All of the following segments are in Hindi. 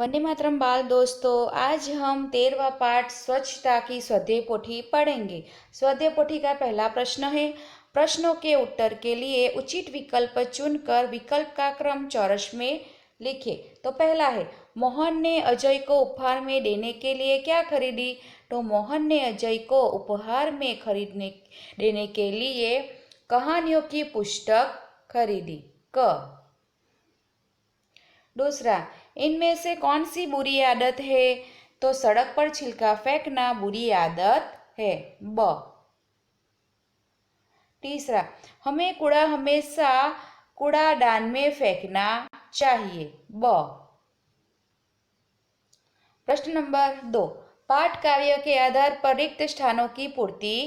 वंदे मातरम बाल दोस्तों, आज हम 13वां पाठ स्वच्छता की स्वाध्याय पोथी पढ़ेंगे। स्वाध्याय पोथी का पहला प्रश्न है, प्रश्नों के उत्तर के लिए उचित विकल्प चुनकर विकल्प का क्रम चौरस में लिखें। तो पहला है, मोहन ने अजय को उपहार में देने के लिए क्या खरीदी? तो मोहन ने अजय को उपहार में देने के लिए कहानियों की पुस्तक खरीदी। क। दूसरा, इनमें से कौन सी बुरी आदत है? तो सड़क पर छिलका फेंकना बुरी आदत है। ब। तीसरा, हमें कूड़ा हमेशा कूड़ादान में फेंकना चाहिए। ब। प्रश्न नंबर 2, पाठ कार्य के आधार पर रिक्त स्थानों की पूर्ति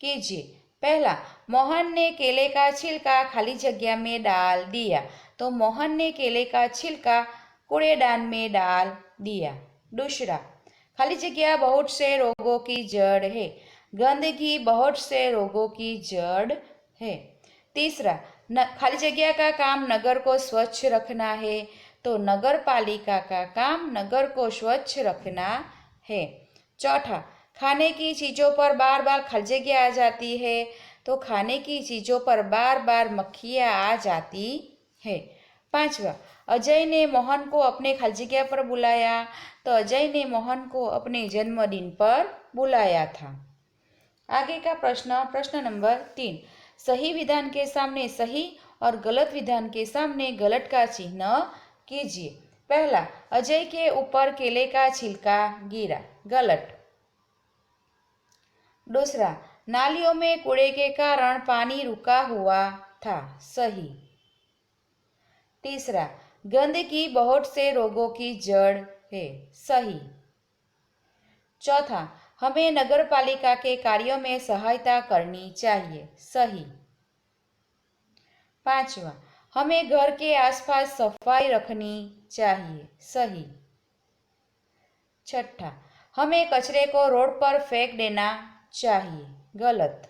कीजिए। पहला, मोहन ने केले का छिलका खाली जगह में डाल दिया। तो मोहन ने केले का छिलका कूड़ेदान में डाल दिया। दूसरा, खाली जगह बहुत से रोगों की जड़ है। गंदगी बहुत से रोगों की जड़ है। तीसरा, खाली जगह का काम नगर को स्वच्छ रखना है। तो नगर पालिका का काम नगर को स्वच्छ रखना है। चौथा, खाने की चीज़ों पर बार बार खाली जगह आ जाती है। तो खाने की चीज़ों पर बार बार मक्खियाँ आ जाती है। पांचवा, अजय ने मोहन को अपने खाली जगह पर बुलाया। तो अजय ने मोहन को अपने जन्मदिन पर बुलाया था। आगे का प्रश्न नंबर 3, सही विधान के सामने सही और गलत विधान के सामने गलत का चिन्ह कीजिए। पहला, अजय के ऊपर केले का छिलका गिरा। गलत। दूसरा, नालियों में कूड़े के कारण पानी रुका हुआ था। सही। तीसरा, गंदगी बहुत से रोगों की जड़ है। सही। चौथा, हमें नगर पालिका के कार्यों में सहायता करनी चाहिए। सही। पांचवा, हमें घर के आसपास सफाई रखनी चाहिए। सही। छठा, हमें कचरे को रोड पर फेंक देना चाहिए। गलत।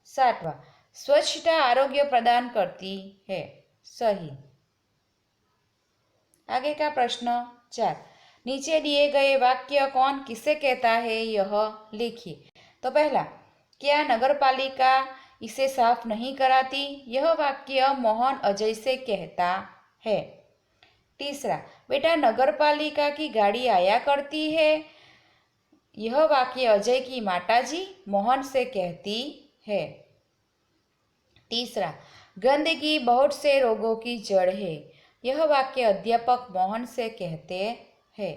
सातवां, स्वच्छता आरोग्य प्रदान करती है। सही। आगे का प्रश्न 4, नीचे दिए गए वाक्य कौन किसे कहता है यह लिखिए। तो पहला, क्या नगरपालिका इसे साफ नहीं कराती? यह वाक्य मोहन अजय से कहता है। तीसरा, बेटा नगरपालिका की गाड़ी आया करती है। यह वाक्य अजय की माताजी मोहन से कहती है। तीसरा, गंदगी बहुत से रोगों की जड़ है। यह वाक्य अध्यापक मोहन से कहते हैं।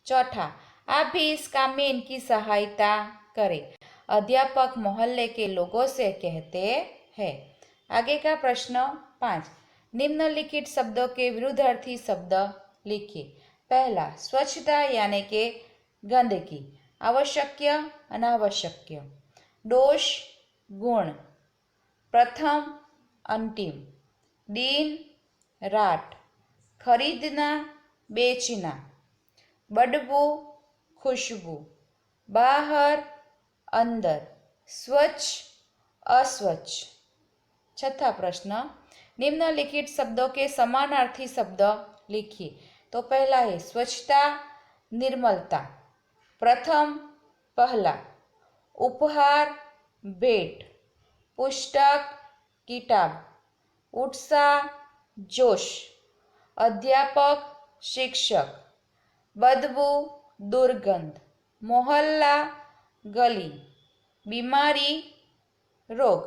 चौथा, आप भी इस काम में इनकी सहायता करें। अध्यापक मोहल्ले के लोगों से कहते हैं। आगे का प्रश्न 5, निम्नलिखित शब्दों के विरुद्धार्थी शब्द लिखिए। पहला, स्वच्छता यानी कि गंदगी। आवश्यक अनावश्यक। दोष गुण। प्रथम अंतिम। दिन रात। खरीदना बेचना। बदबू खुशबू। बाहर अंदर। स्वच्छ अस्वच्छ। छठा प्रश्न, निम्नलिखित शब्दों के समानार्थी शब्द लिखिए। तो पहला है स्वच्छता निर्मलता। प्रथम पहला। उपहार भेंट। पुस्तक किताब। उत्साह जोश। अध्यापक शिक्षक। बदबू दुर्गंध। मोहल्ला गली। बीमारी रोग।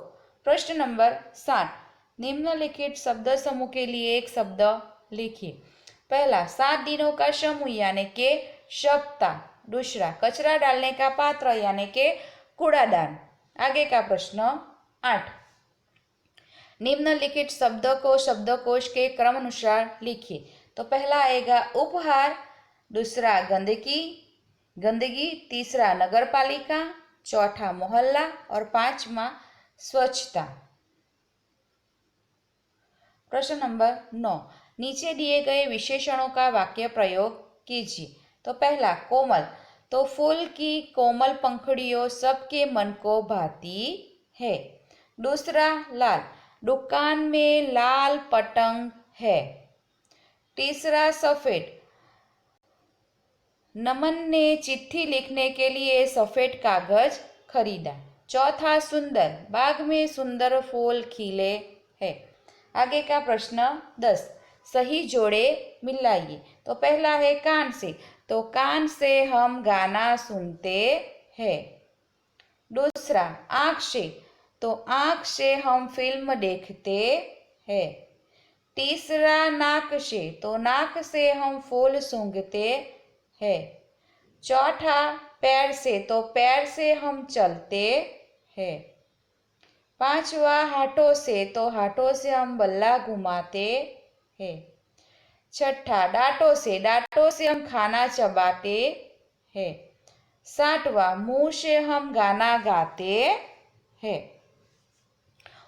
प्रश्न नंबर 7, निम्नलिखित शब्द समूह के लिए एक शब्द लिखिए। पहला, 7 दिनों का समूह यानी के सप्ताह। दूसरा, कचरा डालने का पात्र यानी के कूड़ादान। आगे का प्रश्न 8, निम्नलिखित शब्दों को शब्दकोश के क्रम अनुसार लिखिए। तो पहला आएगा उपहार। दूसरा गंदगी। तीसरा नगरपालिका। चौथा मोहल्ला और पांचवा स्वच्छता। प्रश्न नंबर 9, नीचे दिए गए विशेषणों का वाक्य प्रयोग कीजिए। तो पहला, कोमल। तो फूल की कोमल पंखुड़ियों सबके मन को भाती है। दूसरा, लाल। दुकान में लाल पतंग है। तीसरा, सफेद। नमन ने चिट्ठी लिखने के लिए सफ़ेद कागज खरीदा। चौथा, सुंदर, बाग में सुंदर फूल खिले हैं। आगे का प्रश्न 10, सही जोड़े मिलाइए। तो पहला है कान से, तो कान से हम गाना सुनते हैं। दूसरा, आँख से, तो आँख से हम फिल्म देखते हैं। तीसरा, नाक से, तो नाक से हम फूल सूंघते हैं। चौथा, पैर से, तो पैर से हम चलते हैं। पांचवा, हाथों से, तो हाथों से हम बल्ला घुमाते हैं। छठा, दांतों से हम खाना चबाते हैं। सातवां, मुंह से हम गाना गाते हैं।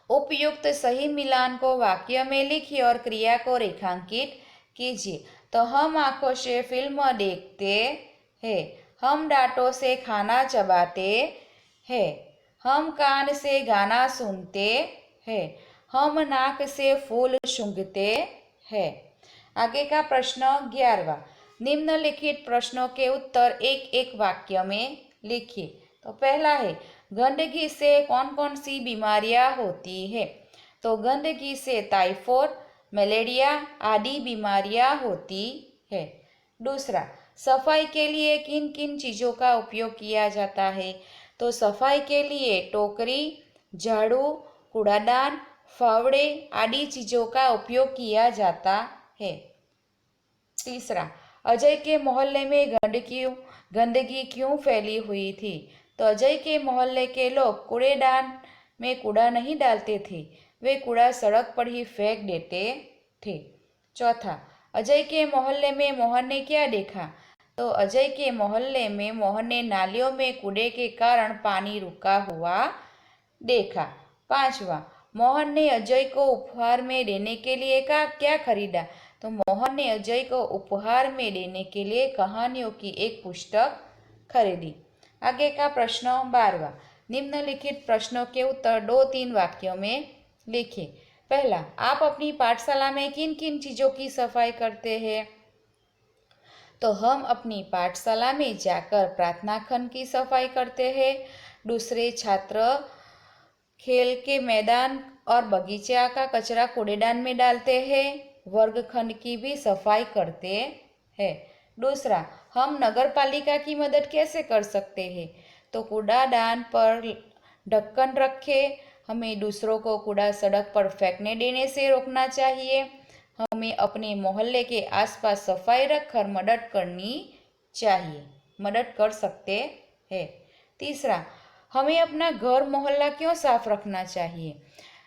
उपयुक्त सही मिलान को वाक्य में लिखिए और क्रिया को रेखांकित कीजिए। तो हम आंखों से फिल्म देखते हैं, हम दांतों से खाना चबाते हैं, हम कान से गाना सुनते हैं, हम नाक से फूल सूंघते हैं। आगे का प्रश्न 11वां, निम्नलिखित प्रश्नों के उत्तर एक एक वाक्य में लिखिए। तो पहला है, गंदगी से कौन कौन सी बीमारियां होती है? तो गंदगी से टाइफाइड, मलेरिया आदि बीमारियां होती है। दूसरा, सफाई के लिए किन किन चीज़ों का उपयोग किया जाता है? तो सफाई के लिए टोकरी, झाड़ू, कूड़ादान, फावड़े आदि चीज़ों का उपयोग किया जाता है। तीसरा, अजय के मोहल्ले में गंदगी क्यों फैली हुई थी? तो अजय के मोहल्ले के लोग कूड़ेदान में कूड़ा नहीं डालते थे, वे कूड़ा सड़क पर ही फेंक देते थे। चौथा, अजय के मोहल्ले में मोहन ने क्या देखा? तो अजय के मोहल्ले में मोहन ने नालियों में कूड़े के कारण पानी रुका हुआ देखा। पांचवा, मोहन ने अजय को उपहार में देने के लिए क्या खरीदा? तो मोहन ने अजय को उपहार में देने के लिए कहानियों की एक पुस्तक खरीदी। आगे का प्रश्न 12वां, निम्नलिखित प्रश्नों के उत्तर 2-3 वाक्यों में लिखिए। पहला, आप अपनी पाठशाला में किन किन चीज़ों की सफाई करते हैं? तो हम अपनी पाठशाला में जाकर प्रार्थना खंड की सफाई करते हैं। दूसरे छात्र खेल के मैदान और बगीचा का कचरा कूड़ेदान में डालते हैं। वर्गखंड की भी सफाई करते हैं। दूसरा, हम नगर पालिका की मदद कैसे कर सकते हैं? तो कूड़ादान पर ढक्कन रखें। हमें दूसरों को कूड़ा सड़क पर फेंकने देने से रोकना चाहिए। हमें अपने मोहल्ले के आसपास सफाई रखकर मदद कर सकते हैं। तीसरा, हमें अपना घर मोहल्ला क्यों साफ रखना चाहिए?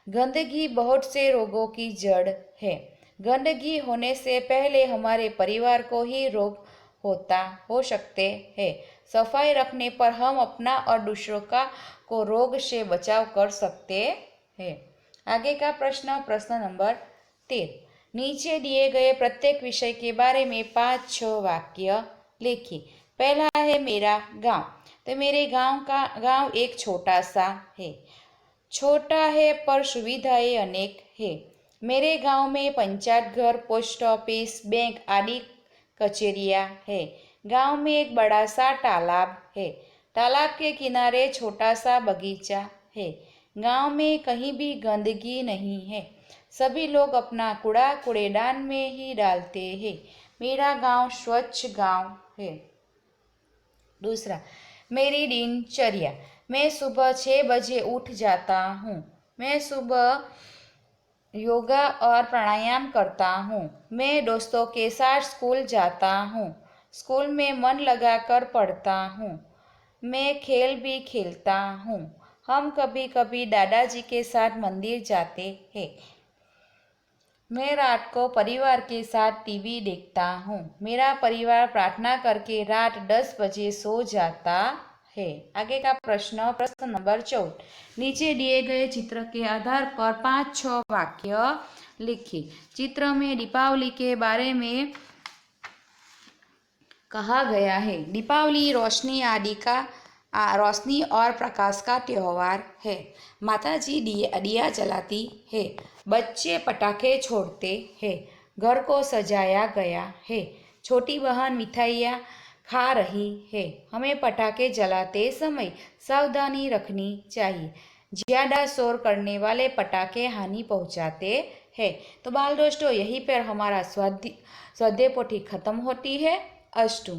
गंदगी बहुत से रोगों की जड़ है। गंदगी होने से पहले हमारे परिवार को ही रोग हो सकते हैं। सफाई रखने पर हम अपना और दूसरों को रोग से बचाव कर सकते हैं। आगे का प्रश्न नंबर 13, नीचे दिए गए प्रत्येक विषय के बारे में 5-6 वाक्य लिखिए। पहला है मेरा गांव। तो मेरे गांव एक छोटा सा है। छोटा है पर सुविधाएं अनेक है। मेरे गांव में पंचायत घर, पोस्ट ऑफिस, बैंक आदि कचेरियां है। गांव में एक बड़ा सा तालाब है। तालाब के किनारे छोटा सा बगीचा है। गांव में कहीं भी गंदगी नहीं है। सभी लोग अपना कूड़ा कूड़ेदान में ही डालते हैं। मेरा गांव स्वच्छ गांव है। दूसरा, मेरी दिनचर्या। मैं सुबह 6 बजे उठ जाता हूँ। मैं सुबह योगा और प्राणायाम करता हूँ। मैं दोस्तों के साथ स्कूल जाता हूँ। स्कूल में मन लगाकर पढ़ता हूँ। मैं खेल भी खेलता हूँ। हम कभी कभी दादाजी के साथ मंदिर जाते हैं। मैं रात को परिवार के साथ टीवी देखता हूँ। मेरा परिवार प्रार्थना करके रात 10 बजे सो जाता है। आगे का प्रश्न नंबर 14, नीचे दिए गए चित्र के आधार पर 5-6 वाक्य लिखिए। चित्र में दीपावली के बारे में कहा गया है। दीपावली रोशनी और प्रकाश का त्योहार है। माताजी दिया जलाती है। बच्चे पटाखे छोड़ते हैं। घर को सजाया गया है। छोटी बहन मिठाइयाँ खा रही है। हमें पटाखे जलाते समय सावधानी रखनी चाहिए। ज़्यादा शोर करने वाले पटाखे हानि पहुंचाते हैं। तो बाल दोस्तों, यहीं पर हमारा स्वाध्याय पोथी खत्म होती है। अस्तु।